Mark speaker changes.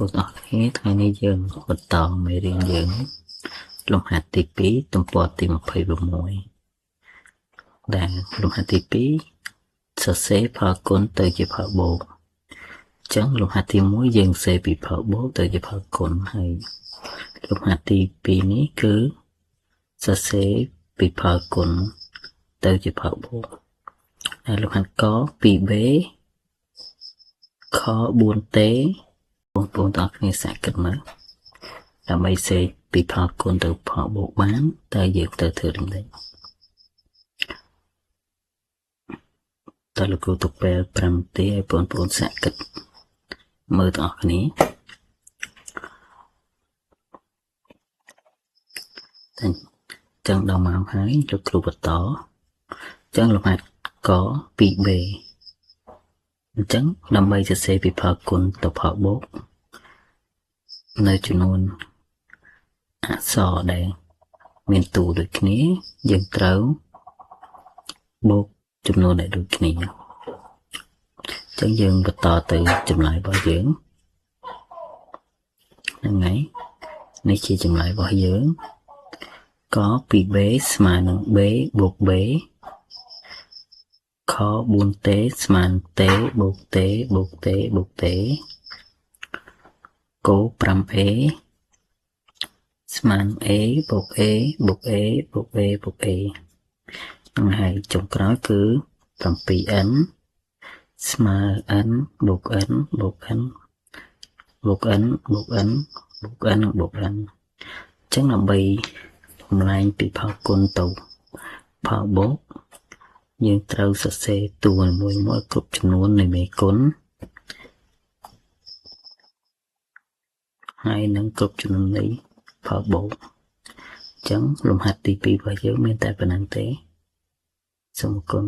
Speaker 1: Một ở thếថ្ងៃនេះយើងបន្តមេរៀនយើងលំហាត់ទី2ទំព័រទី26ដែលលំហាត់ទី2សរសេរផលគុណទៅជាផលបូកអញ្ចឹងលំហាត់ទី1យើងសរសេរពីផលបូកទៅជាផលគុណហើយលំហាត់ទី2នេះគឺសរសេរពីផលគុណទៅជាផលបូកហើយលំហាត់ក 2b ខ 4t បងប្អូនទាំងអស់គ្នាសាកគិតមើលដើម្បីសេកពីផលគុណទៅផលបូកបានតើយើងទៅធ្វើយ៉ាងម៉េចតើលោកគ្រូទុកពេល5នាទីឲ្យបងប្អូនសាកគិតមើលទាំងអស់គ្នាចឹងដល់ម៉ោងហើយលោកគ្រូបន្តចឹងលំហាត់ក 2b អញ្ចឹងដើម្បីសរសេរពីផលគុណទៅផលបូកនៅចំនួនអក្សរដែលមានតួដូចគ្នាយើងត្រូវបូកចំនួនដែលដូចគ្នាអញ្ចឹងយើងបន្តទៅចម្លើយរបស់យើងហ្នឹងហើយនេះជាចម្លើយរបស់យើងក 2b ស្មើនឹង b បូក b ខ 4t ស្មើនឹង t បូក t បូក t បូក t ក 5a ស្មើនឹង a បូក a បូក a បូក a បូក a ហ្នឹងហើយចុងក្រោយគឺ 7n ស្មើ n បូក n បូក n បូក n បូក n បូក n បូក n អញ្ចឹងដើម្បីបំលែងពីផលគុណទៅផលបូកយើងត្រូវសរសេរតួនីមួយៗគ្រប់ចំនួននៃមេគុណហើយនឹងគ្រប់ចំនួននៃផលបូកអញ្ចឹងលំហាត់ទី2របស់យើងមានតែប៉ុណ្្នឹងទេសូមអរគុណ